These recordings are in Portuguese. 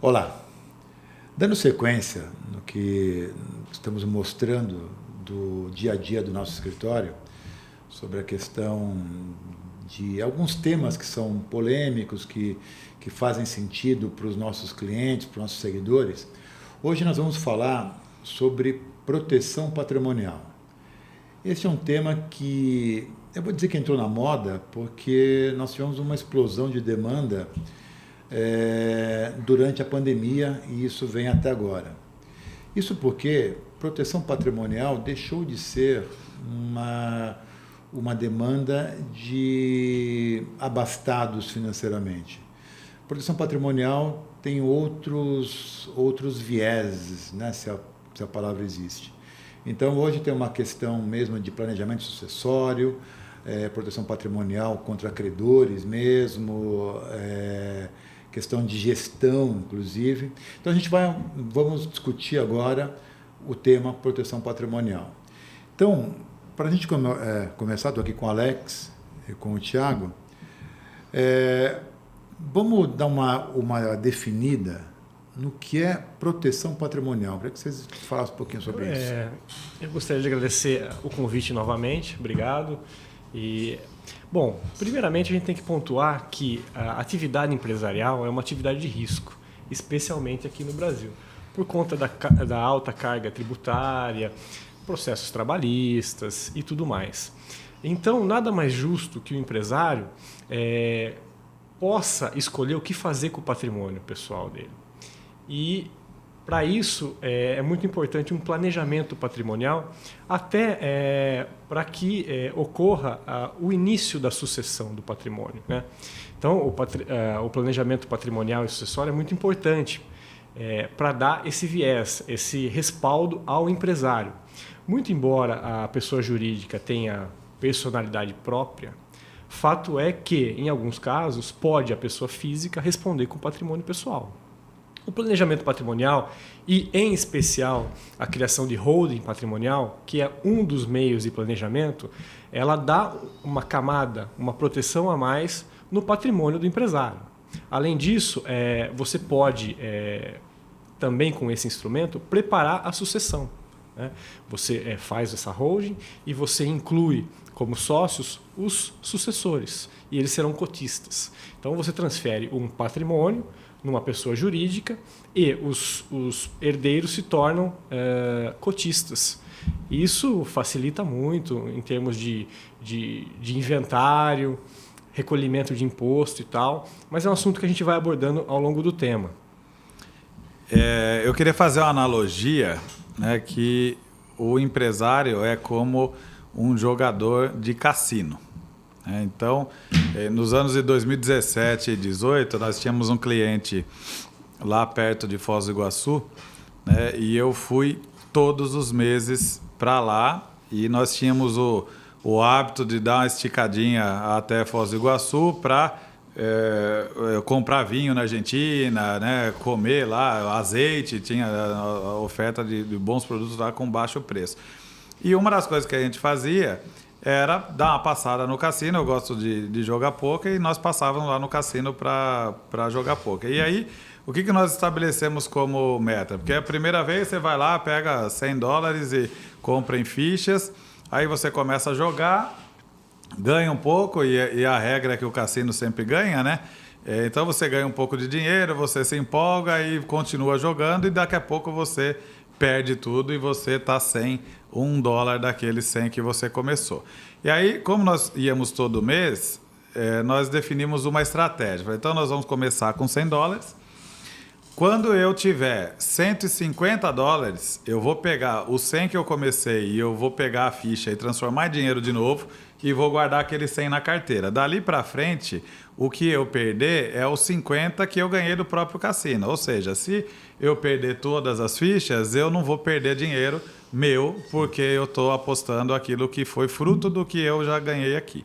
Olá, dando sequência no que estamos mostrando do dia a dia do nosso escritório, sobre a questão de alguns temas que são polêmicos, que fazem sentido para os nossos clientes, para os nossos seguidores, hoje nós vamos falar sobre proteção patrimonial. Esse é um tema que eu vou dizer que entrou na moda porque nós tivemos uma explosão de demanda durante a pandemia e isso vem até agora. Isso porque proteção patrimonial deixou de ser uma demanda de abastados financeiramente. Proteção patrimonial tem outros vieses, né, se a palavra existe. Então, hoje tem uma questão mesmo de planejamento sucessório, proteção patrimonial contra credores mesmo, questão de gestão, inclusive. Então, vamos discutir agora o tema proteção patrimonial. Então, para a gente começar, estou aqui com o Alex e com o Thiago, vamos dar uma definida no que é proteção patrimonial. Queria que vocês falassem um pouquinho sobre isso. Eu gostaria de agradecer o convite novamente, obrigado. Bom, primeiramente a gente tem que pontuar que a atividade empresarial é uma atividade de risco, especialmente aqui no Brasil, por conta da alta carga tributária, processos trabalhistas e tudo mais. Então, nada mais justo que o empresário possa escolher o que fazer com o patrimônio pessoal dele. E, para isso, é muito importante um planejamento patrimonial, até para que ocorra o início da sucessão do patrimônio, né? Então, o planejamento patrimonial e sucessório é muito importante para dar esse viés, esse respaldo ao empresário. Muito embora a pessoa jurídica tenha personalidade própria, fato é que, em alguns casos, pode a pessoa física responder com o patrimônio pessoal. O planejamento patrimonial e, em especial, a criação de holding patrimonial, que é um dos meios de planejamento, ela dá uma camada, uma proteção a mais no patrimônio do empresário. Além disso, você pode, também com esse instrumento, preparar a sucessão, né? Você faz essa holding e você inclui como sócios os sucessores, e eles serão cotistas. Então, você transfere um patrimônio numa pessoa jurídica e os herdeiros se tornam cotistas. Isso facilita muito em termos de inventário, recolhimento de imposto e tal, mas é um assunto que a gente vai abordando ao longo do tema. Eu queria fazer uma analogia, né, que o empresário é como um jogador de cassino. Então, nos anos de 2017 e 2018, nós tínhamos um cliente lá perto de Foz do Iguaçu, né, e eu fui todos os meses para lá e nós tínhamos o hábito de dar uma esticadinha até Foz do Iguaçu para comprar vinho na Argentina, né, comer lá, azeite, tinha a oferta de bons produtos lá com baixo preço. E uma das coisas que a gente fazia era dar uma passada no cassino. Eu gosto de jogar poker e nós passávamos lá no cassino para jogar poker. E aí, o que nós estabelecemos como meta? Porque a primeira vez você vai lá, pega $100 e compra em fichas, aí você começa a jogar, ganha um pouco, e a regra é que o cassino sempre ganha, né? Então você ganha um pouco de dinheiro, você se empolga e continua jogando, e daqui a pouco você perde tudo e você está sem $1 daqueles 100 que você começou. E aí, como nós íamos todo mês, nós definimos uma estratégia. Então, nós vamos começar com $100. Quando eu tiver $150, eu vou pegar os 100 que eu comecei e eu vou pegar a ficha e transformar em dinheiro de novo e vou guardar aqueles 100 na carteira. Dali para frente, o que eu perder é os 50 que eu ganhei do próprio cassino. Ou seja, se eu perder todas as fichas, eu não vou perder dinheiro meu, porque eu estou apostando aquilo que foi fruto do que eu já ganhei aqui.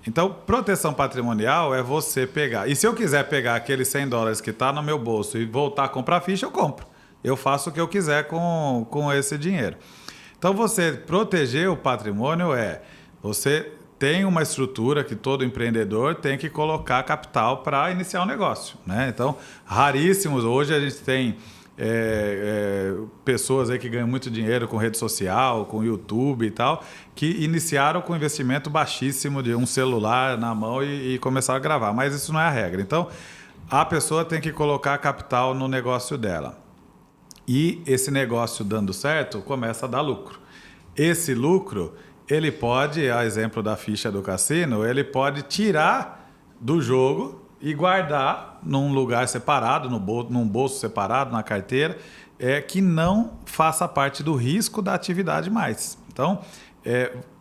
Então, proteção patrimonial é você pegar. E se eu quiser pegar aqueles $100 que está no meu bolso e voltar a comprar ficha, eu compro. Eu faço o que eu quiser com esse dinheiro. Então, você proteger o patrimônio você tem uma estrutura que todo empreendedor tem que colocar capital para iniciar um negócio, né? Então, raríssimos. Hoje a gente tem pessoas aí que ganham muito dinheiro com rede social, com YouTube e tal, que iniciaram com investimento baixíssimo de um celular na mão e começaram a gravar. Mas isso não é a regra. Então, a pessoa tem que colocar capital no negócio dela. E esse negócio dando certo, começa a dar lucro. Esse lucro, ele pode, a exemplo da ficha do cassino, ele pode tirar do jogo e guardar num lugar separado, num bolso separado, na carteira, que não faça parte do risco da atividade mais. Então,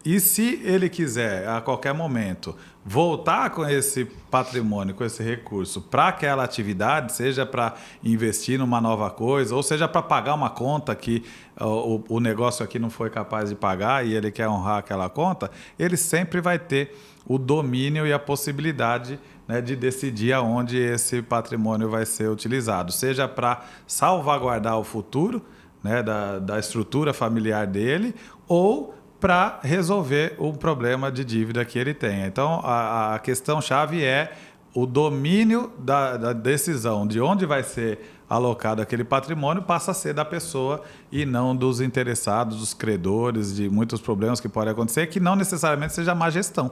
e se ele quiser, a qualquer momento, voltar com esse patrimônio, com esse recurso para aquela atividade, seja para investir numa nova coisa, ou seja para pagar uma conta que o negócio aqui não foi capaz de pagar e ele quer honrar aquela conta, ele sempre vai ter o domínio e a possibilidade, né, de decidir aonde esse patrimônio vai ser utilizado, seja para salvaguardar o futuro, né, da estrutura familiar dele, ou para resolver o problema de dívida que ele tem. Então, a questão-chave é o domínio da decisão de onde vai ser alocado aquele patrimônio passa a ser da pessoa e não dos interessados, dos credores, de muitos problemas que podem acontecer, que não necessariamente seja má gestão.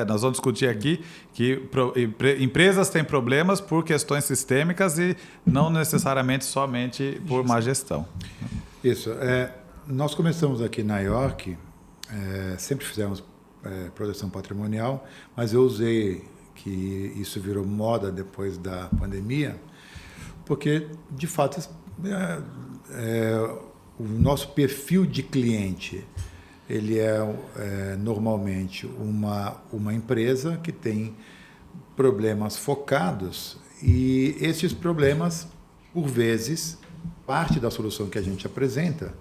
Nós vamos discutir aqui que empresas têm problemas por questões sistêmicas e não necessariamente somente por má gestão. Isso. Nós começamos aqui na York, sempre fizemos proteção patrimonial, mas eu usei que isso virou moda depois da pandemia, porque, de fato, o nosso perfil de cliente, ele normalmente uma empresa que tem problemas focados e esses problemas, por vezes, parte da solução que a gente apresenta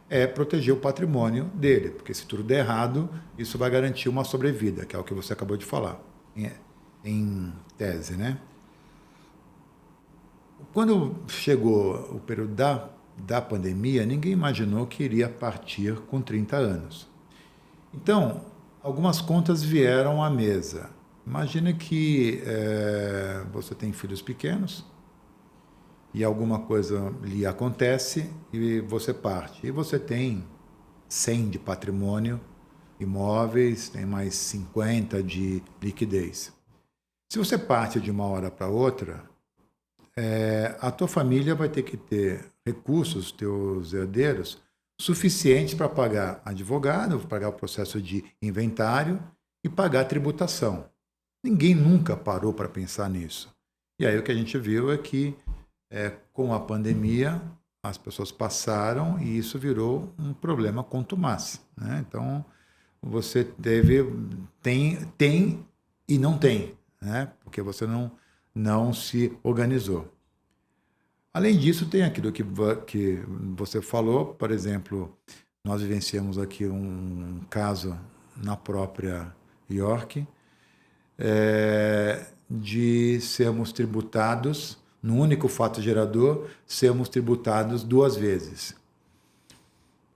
é proteger o patrimônio dele, porque se tudo der errado, isso vai garantir uma sobrevida, que é o que você acabou de falar, em tese, né? Quando chegou o período da pandemia, ninguém imaginou que iria partir com 30 anos. Então, algumas contas vieram à mesa. Imagina que você tem filhos pequenos e alguma coisa lhe acontece e você parte. E você tem 100 de patrimônio, imóveis, tem mais 50 de liquidez. Se você parte de uma hora para outra, a tua família vai ter que ter recursos, teus herdeiros, suficientes para pagar advogado, pagar o processo de inventário e pagar a tributação. Ninguém nunca parou para pensar nisso. E aí o que a gente viu é que, com a pandemia, as pessoas passaram e isso virou um problema contumaz, né? Então, você tem e não tem, né? Porque você não se organizou. Além disso, tem aquilo que você falou, por exemplo, nós vivenciamos aqui um caso na própria York, de sermos tributados, no único fato gerador, sermos tributados 2 vezes.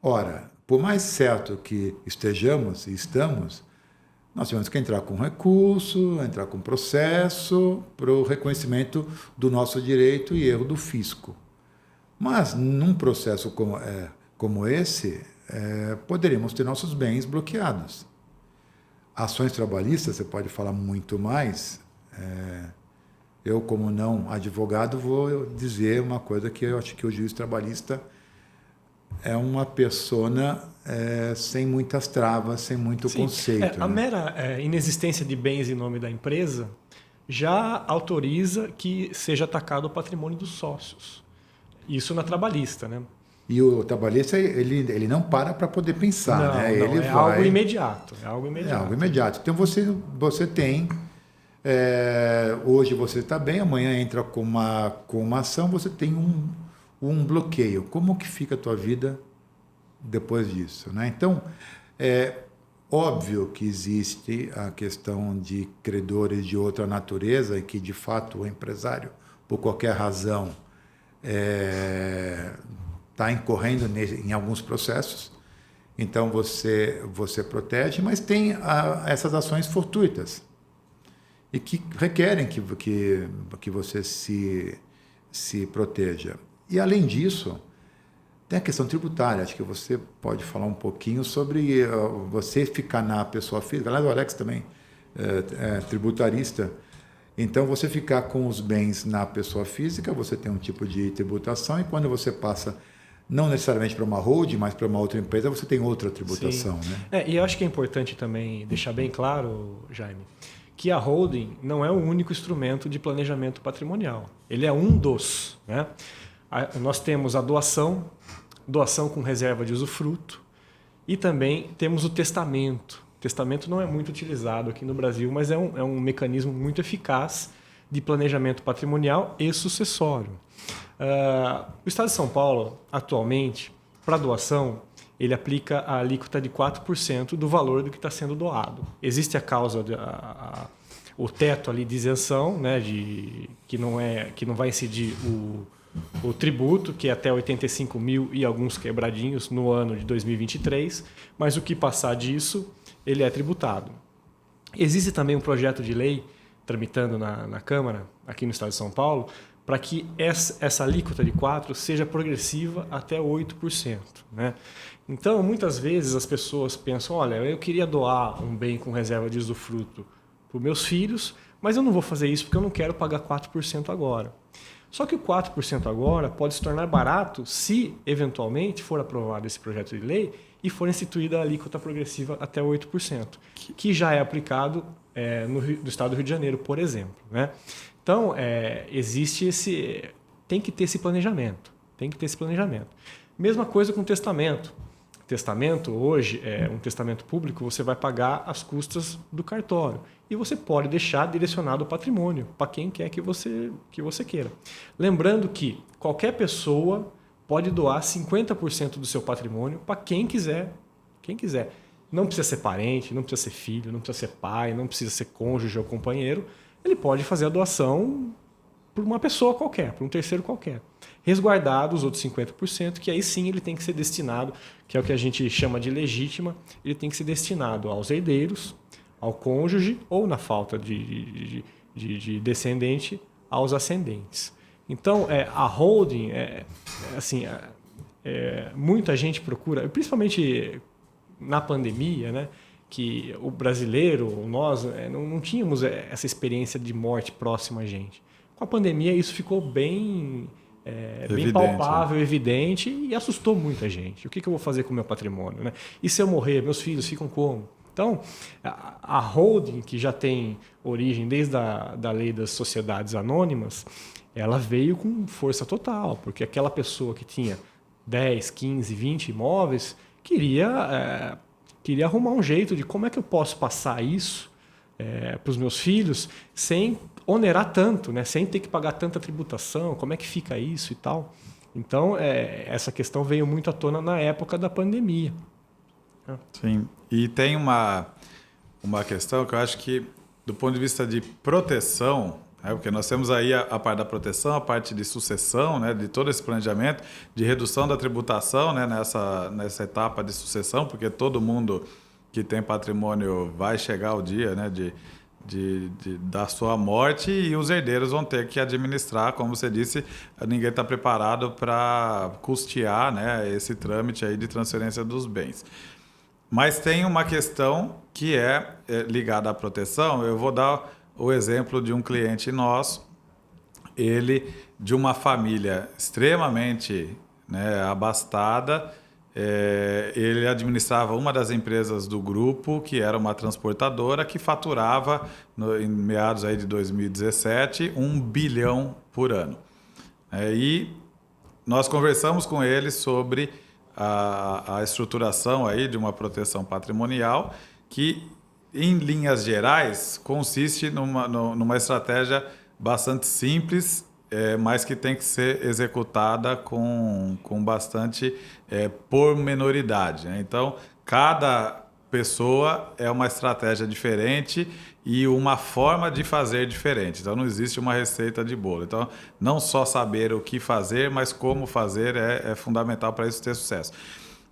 Ora, por mais certo que estejamos e estamos, nós tivemos que entrar com recurso, entrar com processo para o reconhecimento do nosso direito e erro do fisco. Mas, num processo como esse, poderíamos ter nossos bens bloqueados. Ações trabalhistas, você pode falar muito mais. Eu, como não advogado, vou dizer uma coisa que eu acho que o juiz trabalhista é uma persona sem muitas travas, sem muito conceito. A mera inexistência de bens em nome da empresa já autoriza que seja atacado o patrimônio dos sócios. Isso na trabalhisa, né? E o trabalhista, ele não para poder pensar, não, né? Não, ele algo imediato. É algo imediato. Então, você tem... hoje você está bem, amanhã entra com uma ação, você tem um bloqueio. Como que fica a tua vida depois disso, né? Então, é óbvio que existe a questão de credores de outra natureza e que, de fato, o empresário, por qualquer razão, está incorrendo em alguns processos. Então você protege, mas tem essas ações fortuitas e que requerem que você se proteja. E além disso, tem a questão tributária. Acho que você pode falar um pouquinho sobre você ficar na pessoa física. Aliás, o Alex também é tributarista. Então, você ficar com os bens na pessoa física, você tem um tipo de tributação, e quando você passa não necessariamente para uma holding, mas para uma outra empresa, você tem outra tributação. Né? E eu acho que é importante também deixar bem claro, Jaime, que a holding não é o único instrumento de planejamento patrimonial. Ele é um dos. Né? Nós temos a doação com reserva de usufruto, e também temos o testamento. O testamento não é muito utilizado aqui no Brasil, mas é um mecanismo muito eficaz de planejamento patrimonial e sucessório. O Estado de São Paulo, atualmente, para doação, ele aplica a alíquota de 4% do valor do que está sendo doado. Existe a causa, o teto ali de isenção, né, que não vai incidir o tributo, que é até 85 mil e alguns quebradinhos no ano de 2023, mas o que passar disso, ele é tributado. Existe também um projeto de lei tramitando na Câmara, aqui no Estado de São Paulo, para que essa alíquota de 4% seja progressiva até 8%. Né? Então, muitas vezes as pessoas pensam, olha, eu queria doar um bem com reserva de usufruto para os meus filhos, mas eu não vou fazer isso porque eu não quero pagar 4% agora. Só que o 4% agora pode se tornar barato se, eventualmente, for aprovado esse projeto de lei e for instituída a alíquota progressiva até 8%, que já é aplicado no estado do Rio de Janeiro, por exemplo. Né? Então, tem que ter esse planejamento. Mesma coisa com testamento. Testamento, hoje, um testamento público, você vai pagar as custas do cartório. E você pode deixar direcionado o patrimônio para quem quer que você queira. Lembrando que qualquer pessoa pode doar 50% do seu patrimônio para quem quiser. Quem quiser. Não precisa ser parente, não precisa ser filho, não precisa ser pai, não precisa ser cônjuge ou companheiro. Ele pode fazer a doação por uma pessoa qualquer, por um terceiro qualquer. Resguardado os outros 50%, que aí sim ele tem que ser destinado, que é o que a gente chama de legítima, ele tem que ser destinado aos herdeiros, ao cônjuge ou, na falta de descendente, aos ascendentes. Então, a holding, muita gente procura, principalmente na pandemia, né, que o brasileiro, nós, não tínhamos essa experiência de morte próxima a gente. Com a pandemia, isso ficou bem palpável, evidente, e assustou muita gente. O que eu vou fazer com o meu patrimônio? Né? E se eu morrer, meus filhos ficam como? Então, a holding, que já tem origem desde a lei das sociedades anônimas, ela veio com força total, porque aquela pessoa que tinha 10, 15, 20 imóveis queria arrumar um jeito de como é que eu posso passar isso para os meus filhos sem onerar tanto, né? Sem ter que pagar tanta tributação, como é que fica isso e tal. Então, essa questão veio muito à tona na época da pandemia. Sim, e tem uma questão que eu acho que, do ponto de vista de proteção, porque nós temos aí a parte da proteção, a parte de sucessão, né, de todo esse planejamento, de redução da tributação, né, nessa etapa de sucessão, porque todo mundo que tem patrimônio vai chegar o dia, né, da sua morte, e os herdeiros vão ter que administrar, como você disse, ninguém está preparado para custear, né, esse trâmite aí de transferência dos bens. Mas tem uma questão que é ligada à proteção. Eu vou dar o exemplo de um cliente nosso, ele de uma família extremamente, né, abastada. Ele administrava uma das empresas do grupo, que era uma transportadora, que faturava, em meados aí de 2017, 1 bilhão por ano. E nós conversamos com ele sobre a estruturação aí de uma proteção patrimonial, que, em linhas gerais, consiste numa estratégia bastante simples, mas que tem que ser executada com bastante pormenoridade, né? Então, cada pessoa é uma estratégia diferente e uma forma de fazer diferente. Então, não existe uma receita de bolo. Então, não só saber o que fazer, mas como fazer é fundamental para isso ter sucesso.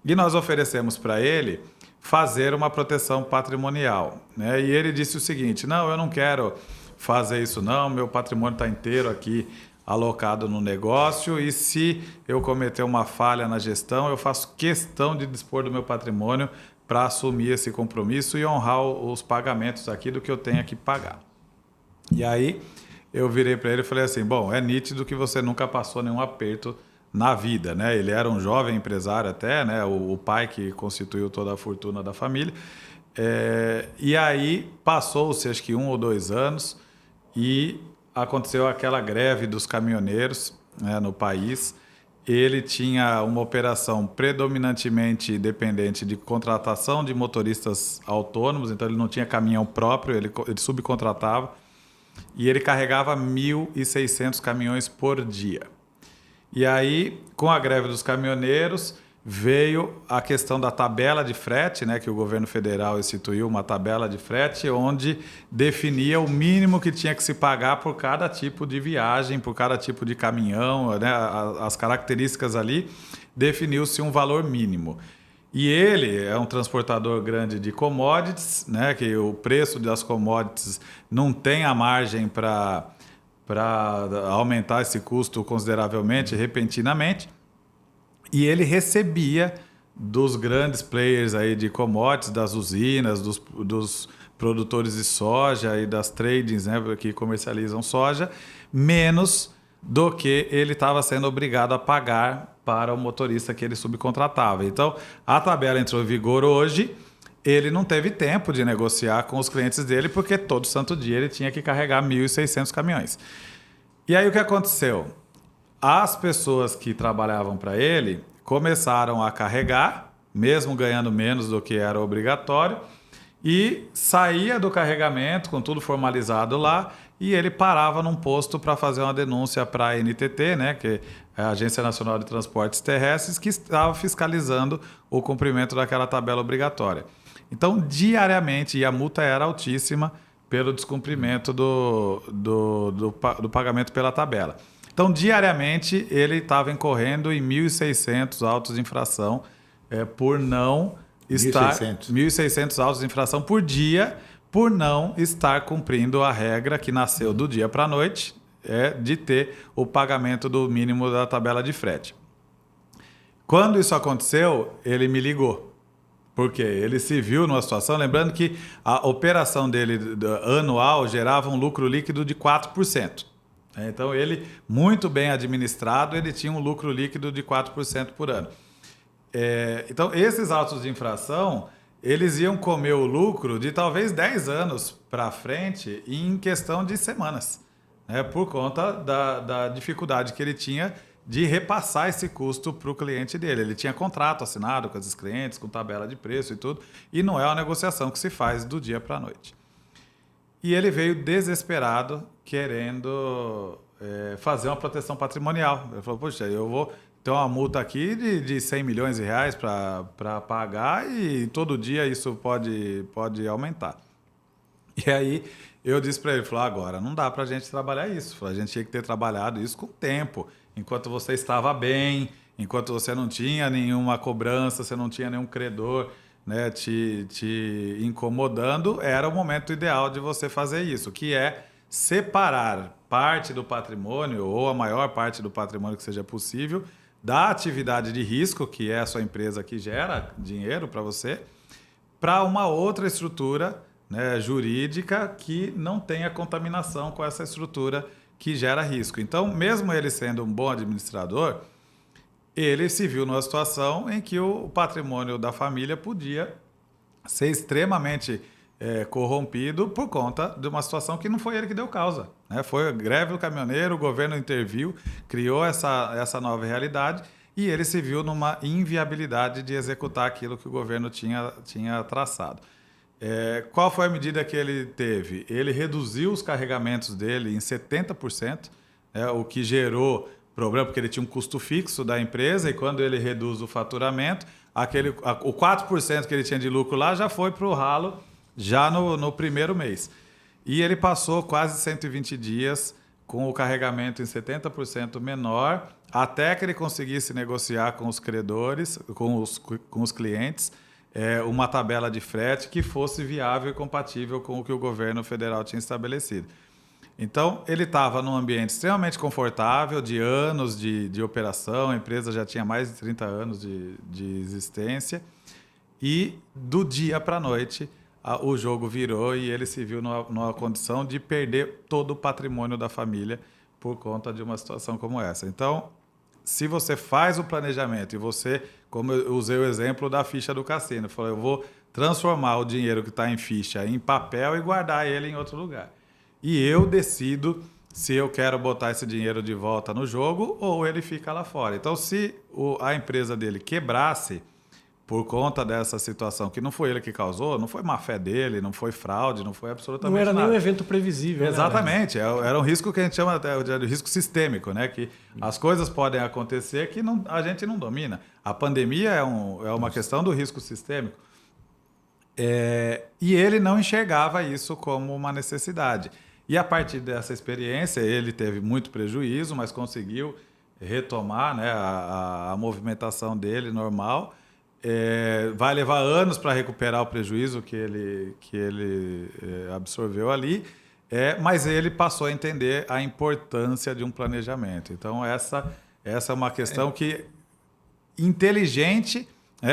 E nós oferecemos para ele fazer uma proteção patrimonial, né? E ele disse o seguinte: não, eu não quero fazer isso não, meu patrimônio está inteiro aqui alocado no negócio, e se eu cometer uma falha na gestão, eu faço questão de dispor do meu patrimônio para assumir esse compromisso e honrar os pagamentos aqui do que eu tenho que pagar. E aí eu virei para ele e falei assim: bom, é nítido que você nunca passou nenhum aperto na vida, né? Ele era um jovem empresário até, né? O pai que constituiu toda a fortuna da família. E aí passou-se acho que 1 ou 2 anos e aconteceu aquela greve dos caminhoneiros, né, no país. Ele tinha uma operação predominantemente dependente de contratação de motoristas autônomos, então ele não tinha caminhão próprio, ele subcontratava, e ele carregava 1.600 caminhões por dia. E aí, com a greve dos caminhoneiros, veio a questão da tabela de frete, né, que o governo federal instituiu uma tabela de frete onde definia o mínimo que tinha que se pagar por cada tipo de viagem, por cada tipo de caminhão, né, as características ali, definiu-se um valor mínimo. E ele é um transportador grande de commodities, né, que o preço das commodities não tem a margem para aumentar esse custo consideravelmente, repentinamente. E ele recebia dos grandes players aí de commodities, das usinas, dos produtores de soja e das tradings, né, que comercializam soja, menos do que ele estava sendo obrigado a pagar para o motorista que ele subcontratava. Então, a tabela entrou em vigor hoje, ele não teve tempo de negociar com os clientes dele, porque todo santo dia ele tinha que carregar 1.600 caminhões. E aí o que aconteceu? As pessoas que trabalhavam para ele começaram a carregar, mesmo ganhando menos do que era obrigatório, e saía do carregamento com tudo formalizado lá, e ele parava num posto para fazer uma denúncia para a NTT, né, que é a Agência Nacional de Transportes Terrestres, que estava fiscalizando o cumprimento daquela tabela obrigatória. Então, diariamente, e a multa era altíssima pelo descumprimento do pagamento pela tabela. Então, diariamente, ele estava incorrendo em 1.600 autos de infração por não estar... 1.600 autos de infração por dia, por não estar cumprindo a regra que nasceu do dia para a noite, de ter o pagamento do mínimo da tabela de frete. Quando isso aconteceu, ele me ligou. Porque ele se viu numa situação, lembrando que a operação dele anual gerava um lucro líquido de 4%. Então, ele, muito bem administrado, ele tinha um lucro líquido de 4% por ano. Então, esses autos de infração, eles iam comer o lucro de talvez 10 anos para frente em questão de semanas, né? Por conta da dificuldade que ele tinha de repassar esse custo para o cliente dele. Ele tinha contrato assinado com esses clientes, com tabela de preço e tudo, e não é uma negociação que se faz do dia para a noite. E ele veio desesperado, querendo fazer uma proteção patrimonial. Ele falou: poxa, eu vou ter uma multa aqui de 100 milhões de reais para pagar, e todo dia isso pode aumentar. E aí eu disse para ele, agora não dá para a gente trabalhar isso. A gente tinha que ter trabalhado isso com tempo, enquanto você estava bem, enquanto você não tinha nenhuma cobrança, você não tinha nenhum credor, né, te incomodando, era o momento ideal de você fazer isso, que é separar parte do patrimônio, ou a maior parte do patrimônio que seja possível, da atividade de risco, que é a sua empresa que gera dinheiro para você, para uma outra estrutura, né, jurídica que não tenha contaminação com essa estrutura que gera risco. Então, mesmo ele sendo um bom administrador, ele se viu numa situação em que o patrimônio da família podia ser extremamente corrompido por conta de uma situação que não foi ele que deu causa, né? Foi a greve do caminhoneiro, o governo interviu, criou essa nova realidade, e ele se viu numa inviabilidade de executar aquilo que o governo tinha traçado. Qual foi a medida que ele teve? Ele reduziu os carregamentos dele em 70%, o que gerou problema, porque ele tinha um custo fixo da empresa, e quando ele reduz o faturamento, o 4% que ele tinha de lucro lá já foi para o ralo já no primeiro mês. E ele passou quase 120 dias com o carregamento em 70% menor, até que ele conseguisse negociar com os credores, com os clientes, uma tabela de frete que fosse viável e compatível com o que o governo federal tinha estabelecido. Então, ele estava num ambiente extremamente confortável, de anos de operação, a empresa já tinha mais de 30 anos de existência, e do dia para a noite o jogo virou e ele se viu numa condição de perder todo o patrimônio da família por conta de uma situação como essa. Então, se você faz o planejamento e você, como eu usei o exemplo da ficha do cassino, falou, eu vou transformar o dinheiro que está em ficha em papel e guardar ele em outro lugar. E eu decido se eu quero botar esse dinheiro de volta no jogo ou ele fica lá fora. Então, se a empresa dele quebrasse por conta dessa situação, que não foi ele que causou, não foi má fé dele, não foi fraude, não foi absolutamente nada. Não era nem um evento previsível. Exatamente, né? Era um risco que a gente chama de risco sistêmico, né? Que as coisas podem acontecer que a gente não domina. A pandemia é uma questão do risco sistêmico. E ele não enxergava isso como uma necessidade. E a partir dessa experiência, ele teve muito prejuízo, mas conseguiu retomar, né, a movimentação dele normal. Vai levar anos para recuperar o prejuízo que ele absorveu ali, mas ele passou a entender a importância de um planejamento. Então, essa é uma questão que inteligente.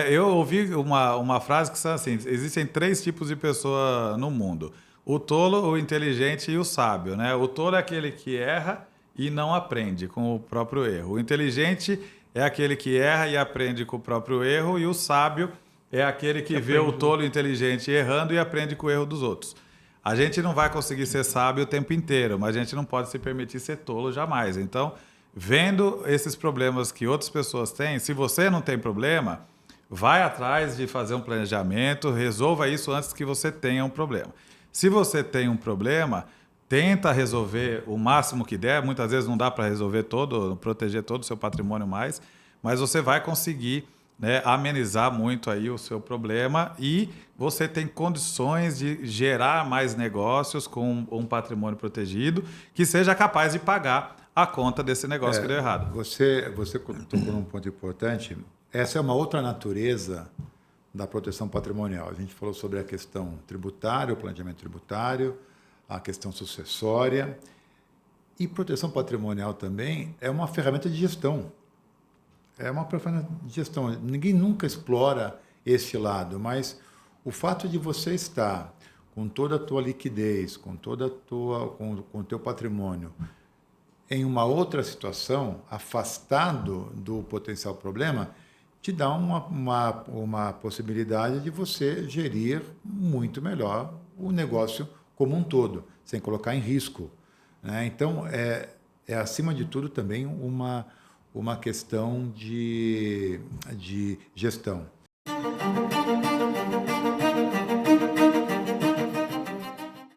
Eu ouvi uma frase que diz assim: existem 3 tipos de pessoa no mundo: o tolo, o inteligente e o sábio. Né? O tolo é aquele que erra e não aprende com o próprio erro. O inteligente é aquele que erra e aprende com o próprio erro, e o sábio é aquele que vê o tolo inteligente errando e aprende com o erro dos outros. A gente não vai conseguir ser sábio o tempo inteiro, mas a gente não pode se permitir ser tolo jamais. Então, vendo esses problemas que outras pessoas têm, se você não tem problema, vai atrás de fazer um planejamento, resolva isso antes que você tenha um problema. Se você tem um problema, tenta resolver o máximo que der. Muitas vezes não dá para resolver proteger todo o seu patrimônio mais, mas você vai conseguir, né, amenizar muito aí o seu problema e você tem condições de gerar mais negócios com um patrimônio protegido que seja capaz de pagar a conta desse negócio que deu errado. Você tocou num ponto importante. Essa é uma outra natureza da proteção patrimonial. A gente falou sobre a questão tributária, o planejamento tributário, a questão sucessória. E proteção patrimonial também é uma ferramenta de gestão. É uma ferramenta de gestão. Ninguém nunca explora esse lado, mas o fato de você estar com toda a tua liquidez, com o teu patrimônio em uma outra situação, afastado do potencial problema, te dá uma possibilidade de você gerir muito melhor o negócio como um todo, sem colocar em risco. Né? Então, acima de tudo, também uma questão de gestão.